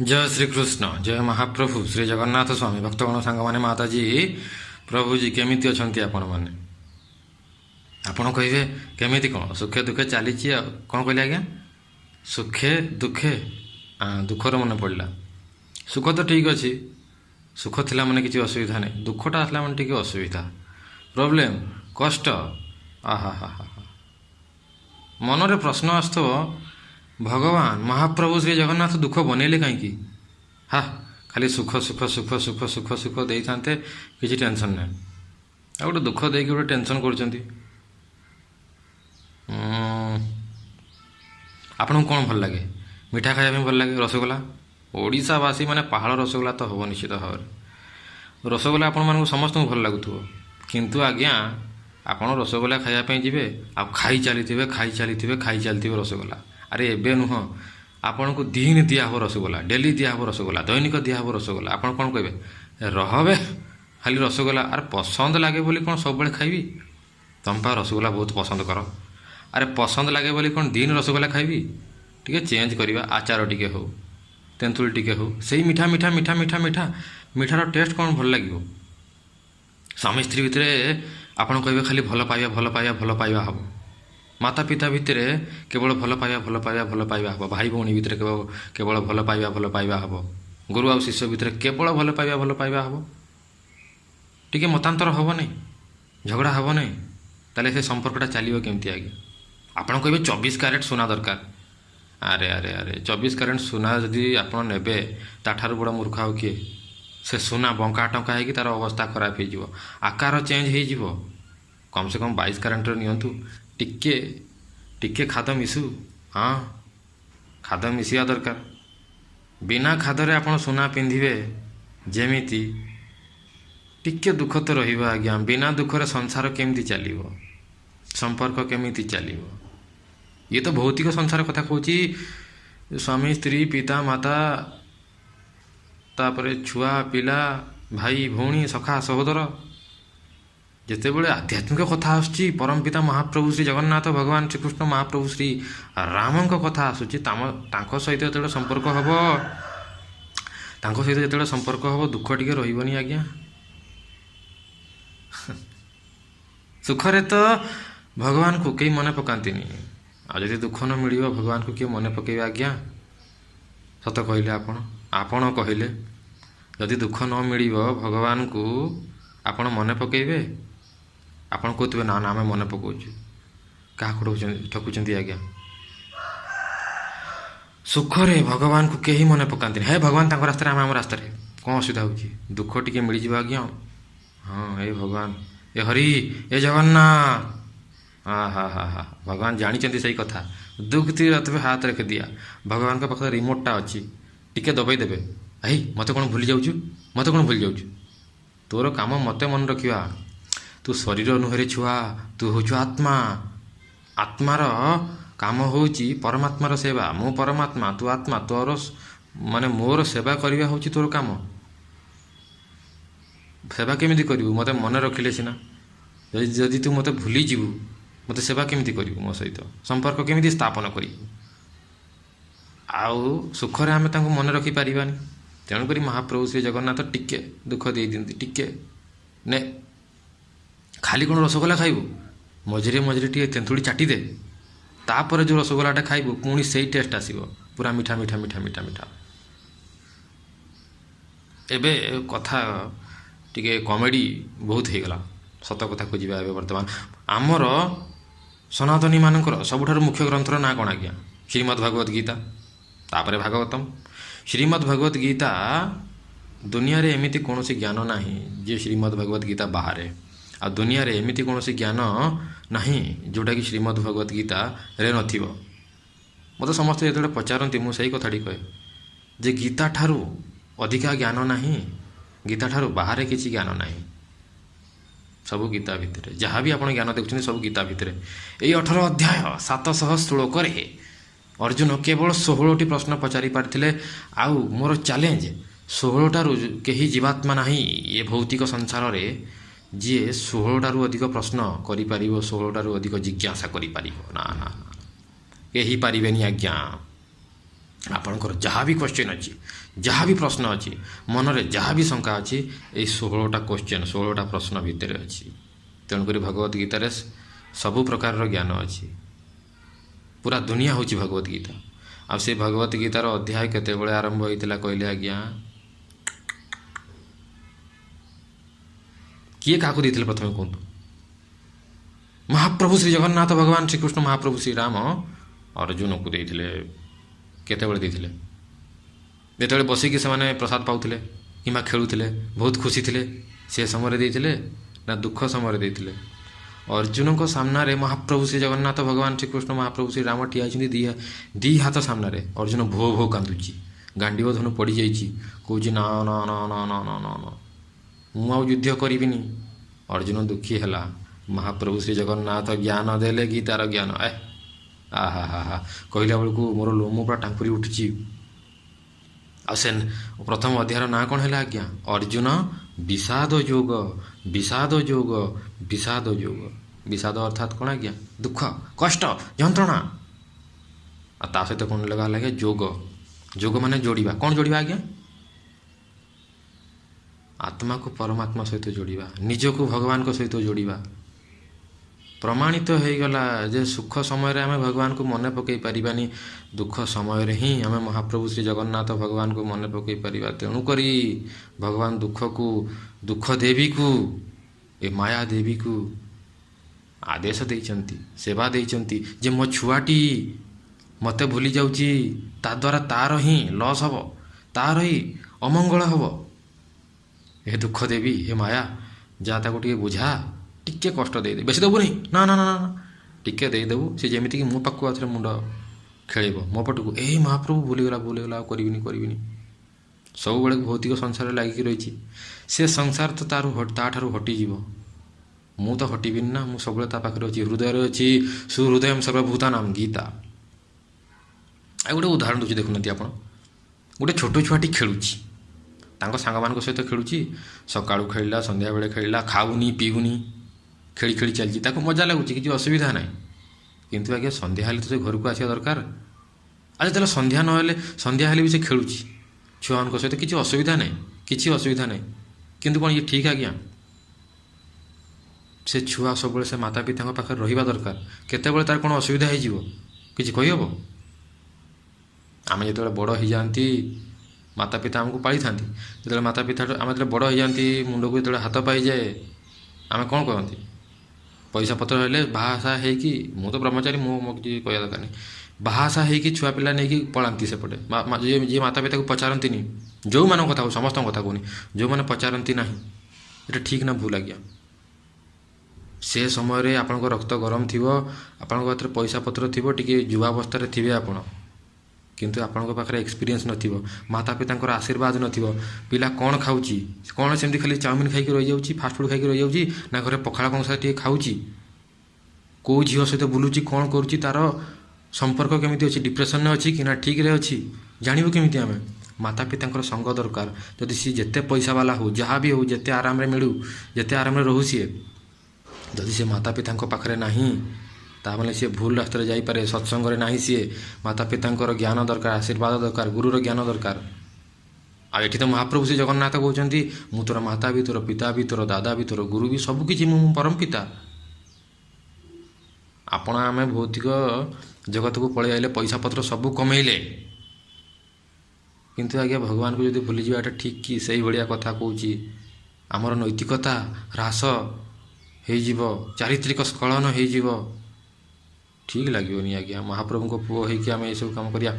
जय श्री कृष्ण जय महाप्रभु श्री जगन्नाथ स्वामी भक्तगण सांग माने माताजी प्रभुजी केमिति अछंती आपण माने आपण कहिबे केमिति कोन सुखे दुखे चली कौन कहले आज्ञा सुखे दुखे दुखर मन पड़ला सुख तो ठीक अच्छी सुख थिला माने किसी असुविधा नहीं दुखटा आसला माने टिके असुविधा प्रोब्लेम कष्ट आहा हा हा मनरे प्रश्न आसो भगवान महाप्रभु श्री जगन्नाथ दुख बनैले कहीं हाँ खाली सुख सुख सुख सुख सुख सुख दे था किसी टेंशन ना आ गोटे दुख दे गोटे टेंशन कर आपन कौन भल लगे मिठा खाया भल लगे रसगोला ओडावासी माने पहाड़ रसगोला तो हम निश्चित भाव में रसगोला आपण मानक समस्त भल लगुव किंतु आज्ञा आपण रसगोला खायापी जी आ खाई चली रसगोला अरे एबे नुह आपन को दिन दिहब रसगोला डेली दिहब रसगोला दैनिक दिहब रसगोला आप कौन कहे रहबे खाली रसगोला अरे पसंद लगे बोली कौन सब बड़े खाइबी तुम पा रसगोला बहुत पसंद कर अरे पसंद लगे बोली कौन दिन रसगोला खाइबी टी चेंज करवा आचार टी हो तेंतुल टी हो से मीठा मीठा मीठा मीठा मीठा मीठार टेस्ट कौन भल लगे स्वामी स्त्री भितर आपड़ कहे खाली भल पाइबा भल पाइबा भल पाइबा हम माता पिता भितर केवल भल पाइबा भल पाइबा भल पाइबा हम भाई भौणी भितर केवल भल पाइबा हम गुरु आ शिष्य भितर केवल भल पाइबा हम टी मतांतर हम नहीं झगड़ा हम नहीं ताले से संपर्कटा चलो केमती आगे आपड़ कहे 24 कैरेट सुना दरकार अरे अरे अरे 24 कैरेट सुना जदि आप ने ताठार बड़ मूर्ख हो किए से सुना बंका टंका है तार अवस्था खराब हो आकार चेंज हो कम से कम 22 कैरेट नियंतु टिके टिके खाद मिसु हाँ खाद मिसिया दरकार बिना खादरे आप सुना पिंधे जेमिति टिके दुख तो रहिबा आज्ञा बिना दुखरे संसार केमती चलिबो संपर्क केमिति चलिबो ये तो भौतिक संसार कथा कहूँ स्वामी स्त्री पिता माता तापरे छुआ पिला भाई भौणी सखा सहोदर जिते बड़े आध्यात्मिक कथा आसुची परम पिता महाप्रभु श्री जगन्नाथ भगवान श्रीकृष्ण महाप्रभु श्री राम कथा आसुची सहित जो संपर्क हम सहित जो संपर्क हम दुख टी रही आज्ञा सुखरे तो भगवान को कई मन पकाती आदि दुख न मिल भगवान को किए मन पकेबे आज्ञा सत कहले आपण कहले जदि दुख न मिल भगवान को आपण मन पकेबे आपण कहते ना ना आम मन पकाचु क्या ठकुंट आज्ञा सुखरे भगवान को कहीं मन पकाती है भगवान तक रास्ते आम रास्ते कौन असुविधा हो दुख टी मिल जाए आज्ञा हाँ हे भगवान ए हरि ए जगन्नाथ हाँ हाँ हाँ हाँ भगवान जानी सही कथा दुख रतबे हाथ रख दिया भगवान का पाखे रिमोटा अच्छी टिके दबाई देवे आई मत कौन भूली जाऊँ मत कौन भूली जाऊँ तोर काम मत मन रखा तू शरीर नुहरे छुआ तू हूँ आत्मा आत्मार काम हूँ परमात्मार सेवा मु परमात्मा तू आत्मा तोर माने मोर सेवा करवा हूँ तोर काम सेवा केमिति करू मत मन रखिले सिना जदि तू मत भूली जीवु मत सेवा केमिति करू मो सहित संपर्क केमिति स्थापन करू आउ सुखरे आम मन रखी पारिबानी तेणुक महाप्रभु श्री जगन्नाथ टिके दुख दे दिंती टिके ने खाली कौन रसगोला खाइबू मझिरे मझिरे टे तेंतुड़ी चाटी दे तापर जो रसगोलाटा खाइबू पुणी से टेस्ट आसो पूरा मीठा मीठा मीठा मीठा मीठा एबे कथा टिके कॉमेडी बहुत हो गला सत कथा को जीवा बर्तमान आमर सनातनी मानकर सबुठार मुख्य ग्रंथर ना कौन आज्ञा श्रीमद् भागवत गीता तापरे भागवतम श्रीमद् भागवत गीता दुनिया रे एमिति कौन सी ज्ञान नाही जे श्रीमद् भागवत गीता बाहर आ दुनिया रे एमिति कौन सी ज्ञान नाही जोटा कि श्रीमद् भागवत गीता रे नथिबो मत समस्त जो पचारती मुझे कथाटी कहे जे गीता ठारू अधिका ज्ञान नाही गीता ठारू बाहर किसी ज्ञान नाही सब गीता भितर जहाँ भी आप ज्ञान देखुं सब गीता भितर यही 18 अध्याय 700 श्लोक अर्जुन केवल 16टी प्रश्न पचारि पारिथिले आउ मोर चैलेंज 16टारू कहीं जीवात्मा नहीं ये भौतिक संसार रे जी 16टारू अधिक प्रश्न करि पारिबो 16टारू अधिक जिज्ञासा करि पारिबो ना ना यही पारिबेनी आज्ञा ଆପଣଙ୍କର ଯାହା ବି କ୍ୱେଶ୍ଚିନ୍ ଅଛି, ଯାହା ବି ପ୍ରଶ୍ନ ଅଛି, ମନରେ ଯାହା ବି ଶଙ୍କା ଅଛି, ଏଇ 16ଟା କ୍ୱେଶ୍ଚିନ୍ 16ଟା ପ୍ରଶ୍ନ ଭିତରେ ଅଛି। ତେଣୁକରି ଭଗବତ ଗୀତାରେ ସବୁ ପ୍ରକାରର ଜ୍ଞାନ ଅଛି। ପୁରା ଦୁନିଆ ହେଉଛି ଭଗବତ ଗୀତା। ଆଉ ସେ ଭଗବତ ଗୀତାର ଅଧ୍ୟାୟ କେତେବେଳେ ଆରମ୍ଭ ହୋଇଥିଲା କହିଲେ ଆଜ୍ଞା? କିଏ କାହାକୁ ଦେଇଥିଲେ ପ୍ରଥମେ କୁହନ୍ତୁ? ମହାପ୍ରଭୁ ଶ୍ରୀ ଜଗନ୍ନାଥ ଭଗବାନ ଶ୍ରୀକୃଷ୍ଣ ମହାପ୍ରଭୁ ଶ୍ରୀରାମ ଅର୍ଜୁନକୁ ଦେଇଥିଲେ। କେତେବେଳେ ଦେଇଥିଲେ? ଯେତେବେଳେ ବସିକି ସେମାନେ ପ୍ରସାଦ ପାଉଥିଲେ କିମ୍ବା ଖେଳୁଥିଲେ, ବହୁତ ଖୁସି ଥିଲେ, ସେ ସମୟରେ ଦେଇଥିଲେ ନା ଦୁଃଖ ସମୟରେ ଦେଇଥିଲେ? ଅର୍ଜୁନଙ୍କ ସାମ୍ନାରେ ମହାପ୍ରଭୁ ଶ୍ରୀ ଜଗନ୍ନାଥ ଭଗବାନ ଶ୍ରୀକୃଷ୍ଣ ମହାପ୍ରଭୁ ଶ୍ରୀରାମ ଠିଆ ହେଇଛନ୍ତି ଦି ହାତ ସାମ୍ନାରେ। ଅର୍ଜୁନ ଭୋ ଭୋ କାନ୍ଦୁଛି, ଗାଣ୍ଡିବ ଧନୁ ପଡ଼ିଯାଇଛି, କହୁଛି ନା ନା ନା ନା ନା ନା ନା ନା, ମୁଁ ଆଉ ଯୁଦ୍ଧ କରିବିନି। ଅର୍ଜୁନ ଦୁଃଖୀ ହେଲା। ମହାପ୍ରଭୁ ଶ୍ରୀ ଜଗନ୍ନାଥ ଜ୍ଞାନ ଦେଲେ, ଗୀତାର ଜ୍ଞାନ। ଆହା ହା ହା, କହିଲା ବେଳକୁ ମୋର ଲୋମ ପୁରା ଟାଙ୍କୁରି ଉଠୁଛି। ଆଉ ସେ ପ୍ରଥମ ଅଧ୍ୟାୟର ନାଁ କ'ଣ ହେଲା ଆଜ୍ଞା? ଅର୍ଜୁନ ବିଷାଦ ଯୋଗ। ବିଷାଦ ଯୋଗ, ବିଷାଦ ଯୋଗ। ବିଷାଦ ଅର୍ଥାତ୍ କ'ଣ ଆଜ୍ଞା? ଦୁଃଖ, କଷ୍ଟ, ଯନ୍ତ୍ରଣା। ଆଉ ତା ସହିତ କ'ଣ ଲଗା ଲାଗେ? ଯୋଗ। ଯୋଗ ମାନେ ଯୋଡ଼ିବା। କ'ଣ ଯୋଡ଼ିବା ଆଜ୍ଞା? ଆତ୍ମାକୁ ପରମାତ୍ମା ସହିତ ଯୋଡ଼ିବା, ନିଜକୁ ଭଗବାନଙ୍କ ସହିତ ଯୋଡ଼ିବା। ପ୍ରମାଣିତ ହୋଇଗଲା ଯେ ସୁଖ ସମୟରେ ଆମେ ଭଗବାନଙ୍କୁ ମନେ ପକାଇ ପାରିବାନି, ଦୁଃଖ ସମୟରେ ହିଁ ଆମେ ମହାପ୍ରଭୁ ଶ୍ରୀ ଜଗନ୍ନାଥ ଭଗବାନଙ୍କୁ ମନେ ପକାଇ ପାରିବା। ତେଣୁକରି ଭଗବାନ ଦୁଃଖକୁ, ଦୁଃଖ ଦେବୀକୁ, ଏ ମାୟା ଦେବୀକୁ ଆଦେଶ ଦେଇଛନ୍ତି, ସେବା ଦେଇଛନ୍ତି ଯେ ମୋ ଛୁଆଟି ମୋତେ ଭୁଲି ଯାଉଛି, ତାଦ୍ୱାରା ତାର ହିଁ ଲସ୍ ହେବ, ତାର ହିଁ ଅମଙ୍ଗଳ ହେବ। ଏ ଦୁଃଖ ଦେବୀ, ଏ ମାୟା, ଯାହା ତାକୁ ଟିକେ ବୁଝା, ଟିକେ କଷ୍ଟ ଦେଇଦେ। ବେଶୀ ଦେବୁନି, ନା ନା ନା ନା, ଟିକେ ଦେଇଦେବୁ। ସେ ଯେମିତିକି ମୋ ପାଖକୁ ଆଉଥରେ ମୁଣ୍ଡ ଖେଳିବ ମୋ ପଟକୁ, ଏଇ ମହାପ୍ରଭୁ ଭୁଲିଗଲା ଭୁଲିଗଲା, ଆଉ କରିବିନି। ସବୁବେଳେ ଭୌତିକ ସଂସାରରେ ଲାଗିକି ରହିଛି। ସେ ସଂସାର ତ ତାଠାରୁ ହଟିଯିବ। ମୁଁ ତ ହଟିବିନି ନା, ମୁଁ ସବୁବେଳେ ତା ପାଖରେ ଅଛି, ହୃଦୟରେ ଅଛି। ସୁହୃଦୟଂ ସର୍ବଭୂତାନାଂ ଗୀତା। ଆଉ ଗୋଟେ ଉଦାହରଣ ଦେଉଛି, ଦେଖୁନାହାନ୍ତି ଆପଣ। ଗୋଟେ ଛୋଟ ଛୁଆଟି ଖେଳୁଛି, ତାଙ୍କ ସାଙ୍ଗମାନଙ୍କ ସହିତ ଖେଳୁଛି। ସକାଳୁ ଖେଳିଲା, ସନ୍ଧ୍ୟାବେଳେ ଖେଳିଲା, ଖାଉନି ପିଉନି, ଖେଳି ଖେଳି ଚାଲିଛି। ତାକୁ ମଜା ଲାଗୁଛି, କିଛି ଅସୁବିଧା ନାହିଁ। କିନ୍ତୁ ଆଜ୍ଞା ସନ୍ଧ୍ୟା ହେଲେ ତ ସେ ଘରକୁ ଆସିବା ଦରକାର। ଆଉ ଯେତେବେଳେ ସନ୍ଧ୍ୟା ନହେଲେ, ସନ୍ଧ୍ୟା ହେଲେ ବି ସେ ଖେଳୁଛି ଛୁଆମାନଙ୍କ ସହିତ, କିଛି ଅସୁବିଧା ନାହିଁ, କିଛି ଅସୁବିଧା ନାହିଁ। କିନ୍ତୁ କ'ଣ ଇଏ ଠିକ୍ ଆଜ୍ଞା? ସେ ଛୁଆ ସବୁବେଳେ ସେ ମାତା ପିତାଙ୍କ ପାଖରେ ରହିବା ଦରକାର। କେତେବେଳେ ତାର କ'ଣ ଅସୁବିଧା ହେଇଯିବ କିଛି କହିହେବ? ଆମେ ଯେତେବେଳେ ବଡ଼ ହେଇଯାଆନ୍ତି, ମାତା ପିତା ଆମକୁ ପାଳିଥାନ୍ତି। ଯେତେବେଳେ ମାତା ପିତା ଆମେ ଯେତେବେଳେ ବଡ଼ ହେଇଯାଆନ୍ତି, ମୁଣ୍ଡକୁ ଯେତେବେଳେ ହାତ ପାଇଯାଏ, ଆମେ କ'ଣ କରନ୍ତି? ପଇସା ପତ୍ର ହେଲେ ବାହାସାହା ହେଇକି, ମୁଁ ତ ବ୍ରହ୍ମଚାରୀ, ମୋ କିଛି କହିବା ଦରକାର ନାହିଁ, ବାହାସାହା ହେଇକି ଛୁଆ ପିଲା ନେଇକି ପଳାନ୍ତି ସେପଟେ। ଯିଏ ମାତା ପିତାକୁ ପଚାରନ୍ତିନି, ଯେଉଁମାନଙ୍କ କଥା କହୁଛି, ସମସ୍ତଙ୍କ କଥା କହୁନି, ଯେଉଁମାନେ ପଚାରନ୍ତି ନାହିଁ, ଏଇଟା ଠିକ୍ ନା ଭୁଲ ଆଜ୍ଞା? ସେ ସମୟରେ ଆପଣଙ୍କ ରକ୍ତ ଗରମ ଥିବ, ଆପଣଙ୍କ ପାଖରେ ପଇସା ପତ୍ର ଥିବ, ଟିକେ ଯୁବାବସ୍ଥାରେ ଥିବେ ଆପଣ, କିନ୍ତୁ ଆପଣଙ୍କ ପାଖରେ ଏକ୍ସପିରିଏନ୍ସ ନଥିବ, ମାତା ପିତାଙ୍କର ଆଶୀର୍ବାଦ ନଥିବ। ପିଲା କ'ଣ ଖାଉଛି, କ'ଣ ସେମିତି ଖାଲି ଚାଉମିନ ଖାଇକି ରହିଯାଉଛି, ଫାଷ୍ଟଫୁଡ଼ ଖାଇକି ରହିଯାଉଛି, ନା ଘରେ ପଖାଳ କଂସା ଟିକେ ଖାଉଛି, କେଉଁ ଝିଅ ସହିତ ବୁଲୁଛି, କ'ଣ କରୁଛି, ତାର ସମ୍ପର୍କ କେମିତି ଅଛି, ଡିପ୍ରେସନରେ ଅଛି କି ନା ଠିକ୍ରେ ଅଛି, ଜାଣିବୁ କେମିତି ଆମେ? ମାତା ପିତାଙ୍କର ସଙ୍ଗ ଦରକାର। ଯଦି ସିଏ ଯେତେ ପଇସା ବାଲା ହେଉ, ଯାହା ବି ହେଉ, ଯେତେ ଆରାମରେ ମିଳୁ, ଯେତେ ଆରାମରେ ରହୁ, ସିଏ ଯଦି ସେ ମାତା ପିତାଙ୍କ ପାଖରେ ନାହିଁ, ତାହେଲେ ସିଏ ଭୁଲ ରାସ୍ତାରେ ଯାଇପାରେ। ସତ୍ସଙ୍ଗରେ ନାହିଁ ସିଏ, ମାତା ପିତାଙ୍କର ଜ୍ଞାନ ଦରକାର, ଆଶୀର୍ବାଦ ଦରକାର, ଗୁରୁର ଜ୍ଞାନ ଦରକାର। ଆଉ ଏଠି ତ ମହାପ୍ରଭୁ ଶ୍ରୀ ଜଗନ୍ନାଥ କହୁଛନ୍ତି, ମୁଁ ତୋର ମାତା ବି, ତୋର ପିତା ବି, ତୋର ଦାଦା ବି, ତୋର ଗୁରୁ ବି, ସବୁକିଛି ମୁଁ ପରମ ପିତା। ଆପଣ ଆମେ ଭୌତିକ ଜଗତକୁ ପଳେଇ ଆଇଲେ, ପଇସା ପତ୍ର ସବୁ କମେଇଲେ, କିନ୍ତୁ ଆଜ୍ଞା ଭଗବାନଙ୍କୁ ଯଦି ଭୁଲିଯିବା, ଏଇଟା ଠିକ୍ କି? ସେଇଭଳିଆ କଥା କହୁଛି। ଆମର ନୈତିକତା ହ୍ରାସ ହେଇଯିବ, ଚାରିତ୍ରିକ ସ୍ଖଳନ ହେଇଯିବ, ଠିକ୍ ଲାଗିବନି ଆଜ୍ଞା। ମହାପ୍ରଭୁଙ୍କ ପୁଅ ହେଇକି ଆମେ ଏସବୁ କାମ କରିବା?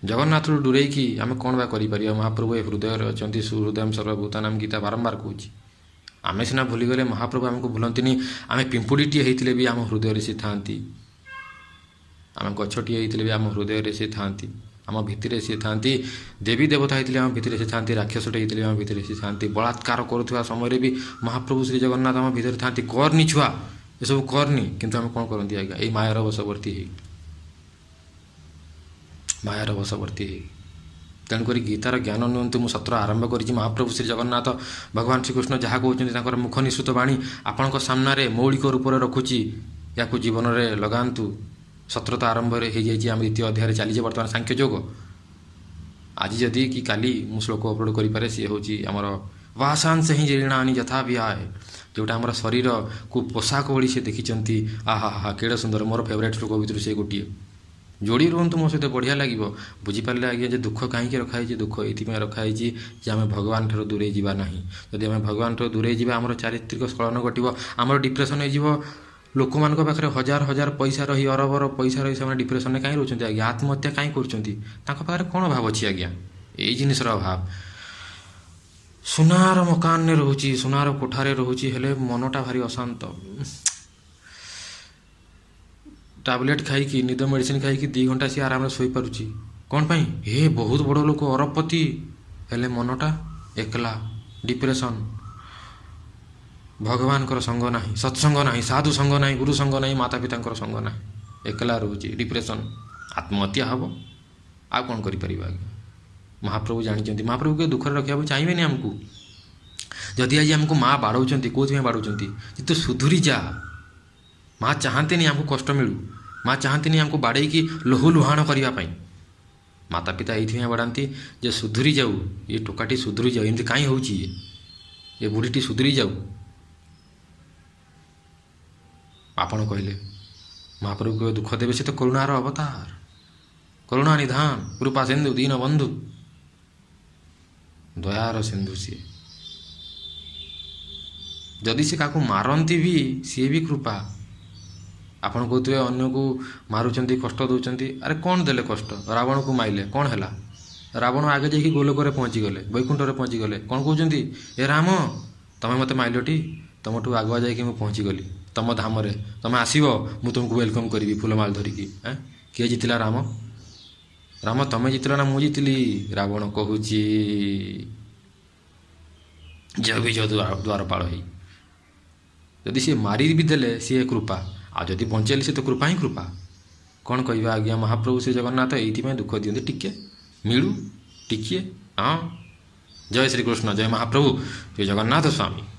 ଜଗନ୍ନାଥରୁ ଦୂରେଇକି ଆମେ କ'ଣ ବା କରିପାରିବା? ମହାପ୍ରଭୁ ଏ ହୃଦୟରେ ଅଛନ୍ତି। ସୁହୃଦୟଂ ସର୍ବଭୂତାନାଂ ଗୀତା ବାରମ୍ବାର କହୁଛି। ଆମେ ସିନା ଭୁଲିଗଲେ, ମହାପ୍ରଭୁ ଆମକୁ ଭୁଲନ୍ତିନି। ଆମେ ପିମ୍ପୁଡ଼ିଟିଏ ହେଇଥିଲେ ବି ଆମ ହୃଦୟରେ ସେ ଥାଆନ୍ତି, ଆମେ ଗଛଟିଏ ହେଇଥିଲେ ବି ଆମ ହୃଦୟରେ ସେ ଥାଆନ୍ତି, ଆମ ଭିତରେ ସେ ଥାଆନ୍ତି। ଦେବୀ ଦେବତା ହେଇଥିଲେ ଆମ ଭିତରେ ସେ ଥାଆନ୍ତି, ରାକ୍ଷସଟେ ହେଇଥିଲେ ଆମ ଭିତରେ ସେ ଥାଆନ୍ତି। ବଳାତ୍କାର କରୁଥିବା ସମୟରେ ବି ମହାପ୍ରଭୁ ଶ୍ରୀ ଜଗନ୍ନାଥ ଆମ ଭିତରେ ଥାଆନ୍ତି। କରନି ଛୁଆ, ଏସବୁ କରନି, କିନ୍ତୁ ଆମେ କ'ଣ କରନ୍ତି ଆଜ୍ଞା? ଏଇ ମାୟାର ବଶବର୍ତ୍ତୀ ହେଇ, ମାୟାର ବଶବର୍ତ୍ତୀ ହେଇ। ତେଣୁକରି ଗୀତାର ଜ୍ଞାନ ନିଅନ୍ତୁ। ମୁଁ ସତ୍ର ଆରମ୍ଭ କରିଛି। ମହାପ୍ରଭୁ ଶ୍ରୀ ଜଗନ୍ନାଥ ଭଗବାନ ଶ୍ରୀକୃଷ୍ଣ ଯାହା କହୁଛନ୍ତି, ତାଙ୍କର ମୁଖ ନିଃସୃତ ବାଣୀ ଆପଣଙ୍କ ସାମ୍ନାରେ ମୌଳିକ ରୂପରେ ରଖୁଛି। ୟାକୁ ଜୀବନରେ ଲଗାନ୍ତୁ, ସତ୍ର ତ ଆରମ୍ଭରେ ହେଇଯାଇଛି, ଆମେ ଦ୍ୱିତୀୟ ଅଧ୍ୟାୟରେ ଚାଲିଛେ ବର୍ତ୍ତମାନ ସାଂଖ୍ୟ ଯୋଗ। ଆଜି ଯଦି କି କାଲି ମୁଁ ଶ୍ଲୋକ ଅପଲୋଡ଼ କରିପାରେ, ସିଏ ହେଉଛି ଆମର ବାସାଂଶ ହିଁ ଜୀର୍ଣାନି ଯଥା ବିହାୟ, ଯେଉଁଟା ଆମର ଶରୀରକୁ ପୋଷାକ ଭଳି ସେ ଦେଖିଛନ୍ତି। ଆହା ହା କେଡ଼େ ସୁନ୍ଦର, ମୋର ଫେଭରାଇଟ୍ ଶ୍ଲୋକ ଭିତରୁ ସେ ଗୋଟିଏ। ଯୋଡ଼ି ରୁହନ୍ତୁ ମୋ ସହିତ, ବଢ଼ିଆ ଲାଗିବ। ବୁଝିପାରିଲେ ଆଜ୍ଞା ଯେ ଦୁଃଖ କାହିଁକି ରଖାହେଇଛି? ଦୁଃଖ ଏଇଥିପାଇଁ ରଖାହେଇଛି ଯେ ଆମେ ଭଗବାନ ଠାରୁ ଦୂରେଇ ଯିବା ନାହିଁ। ଯଦି ଆମେ ଭଗବାନ ଠାରୁ ଦୂରେଇ ଯିବା, ଆମର ଚାରିତ୍ରିକ ସ୍ଖଳନ ଘଟିବ, ଆମର ଡିପ୍ରେସନ୍ ହେଇଯିବ। ଲୋକମାନଙ୍କ ପାଖରେ ହଜାର ହଜାର ପଇସା ରହି, ଅରବର ପଇସା ରହି ସେମାନେ ଡିପ୍ରେସନରେ କାହିଁ ରହୁଛନ୍ତି ଆଜ୍ଞା? ଆତ୍ମହତ୍ୟା କାହିଁ କରୁଛନ୍ତି? ତାଙ୍କ ପାଖରେ କ'ଣ ଭାବ ଅଛି ଆଜ୍ଞା? ଏଇ ଜିନିଷର ଅଭାବ। ସୁନାର ମକାନରେ ରହୁଛି, ସୁନାର କୋଠାରେ ରହୁଛି, ହେଲେ ମନଟା ଭାରି ଅଶାନ୍ତ। ଟାବଲେଟ୍ ଖାଇକି, ନିଦ ମେଡ଼ିସିନ ଖାଇକି 2 ଘଣ୍ଟା ସିଏ ଆରାମରେ ଶୋଇପାରୁଛି। କ'ଣ ପାଇଁ? ବହୁତ ବଡ଼ ଲୋକ, ଅରବପତି, ହେଲେ ମନଟା ଏକଲା, ଡିପ୍ରେସନ୍। ଭଗବାନଙ୍କର ସଙ୍ଗ ନାହିଁ, ସତ୍ସଙ୍ଗ ନାହିଁ, ସାଧୁ ସଙ୍ଗ ନାହିଁ, ଗୁରୁ ସଙ୍ଗ ନାହିଁ, ମାତା ପିତାଙ୍କର ସଙ୍ଗ ନାହିଁ, ଏକଲା ରହୁଛି, ଡିପ୍ରେସନ୍, ଆତ୍ମହତ୍ୟା ହେବ। ଆଉ କ'ଣ କରିପାରିବା ଆଜ୍ଞା? ମହାପ୍ରଭୁ ଜାଣିଛନ୍ତି, ମହାପ୍ରଭୁকে ଦୁଃଖରେ ରଖିବାକୁ ଚାହିଁବେନି ଆମକୁ। ଯଦି ଆଜି ଆମକୁ ମା ବାଡ଼ଉଛନ୍ତି, କେଉଁଥିପାଇଁ ବାଡ଼ଉଛନ୍ତି? ଯେ ତୁ ସୁଧୁରି ଯା। ମା ଚାହାନ୍ତିନି ଆମକୁ କଷ୍ଟ ମିଳୁ, ମା ଚାହାନ୍ତିନି ଆମକୁ ବାଡ଼େଇକି ଲହୁଲୁହାଣ କରିବା ପାଇଁ। ମାତା ପିତା ଏଇଥିପାଇଁ ବାଡ଼ାନ୍ତି ଯେ ସୁଧୁରି ଯାଉ, ଏ ଟୋକାଟି ସୁଧୁରି ଯାଉ, ଏମିତି କାହିଁ ହେଉଛି, ଏ ବୁଢ଼ୀଟି ସୁଧୁରି ଯାଉ। ଆପଣ କହିଲେ ମହାପ୍ରଭୁକୁ ଦୁଃଖ ଦେବେ? ସେ ତ କରୁଣାର ଅବତାର, କରୁଣା ନିଧାନ, କୃପା ସିନ୍ଧୁ, ଦୀନ ବନ୍ଧୁ, ଦୟାର ସିନ୍ଧୁ ସିଏ। ଯଦି ସେ କାହାକୁ ମାରନ୍ତି ବି, ସିଏ ବି କୃପା। ଆପଣ କହୁଥିବେ ଅନ୍ୟକୁ ମାରୁଛନ୍ତି, କଷ୍ଟ ଦେଉଛନ୍ତି। ଆରେ କ'ଣ ଦେଲେ କଷ୍ଟ? ରାବଣକୁ ମାଇଲେ, କ'ଣ ହେଲା? ରାବଣ ଆଗେ ଯାଇକି ଗୋଲୋକରେ ପହଞ୍ଚିଗଲେ, ବୈକୁଣ୍ଠରେ ପହଞ୍ଚିଗଲେ। କ'ଣ କହୁଛନ୍ତି? ଏ ରାମ, ତମେ ମୋତେ ମାଇଲଟି, ତମଠୁ ଆଗୁଆ ଯାଇକି ମୁଁ ପହଞ୍ଚିଗଲି ତମ ଧାମରେ, ତମେ ଆସିବ, ମୁଁ ତୁମକୁ ୱେଲକମ୍ କରିବି ଫୁଲମାଳ ଧରିକି। କିଏ ଜିତିଲା? ରାମ। ରାମ ତମେ ଜିତିଲ ନା ମୁଁ ଜିତିଲି? ରାବଣ କହୁଛି ଜୟ ଦ୍ୱାରପାଳ ହେଇ। ଯଦି ସିଏ ମାରି ବି ଦେଲେ ସିଏ କୃପା, ଆଉ ଯଦି ବଞ୍ଚେଇଲେ ସେ ତ କୃପା ହିଁ କୃପା। କ'ଣ କହିବା ଆଜ୍ଞା? ମହାପ୍ରଭୁ ଶ୍ରୀ ଜଗନ୍ନାଥ ଏଇଥିପାଇଁ ଦୁଃଖ ଦିଅନ୍ତି, ଟିକେ ମିଳୁ, ଟିକିଏ। ହଁ, ଜୟ ଶ୍ରୀକୃଷ୍ଣ, ଜୟ ମହାପ୍ରଭୁ ଶ୍ରୀ ଜଗନ୍ନାଥ ସ୍ୱାମୀ।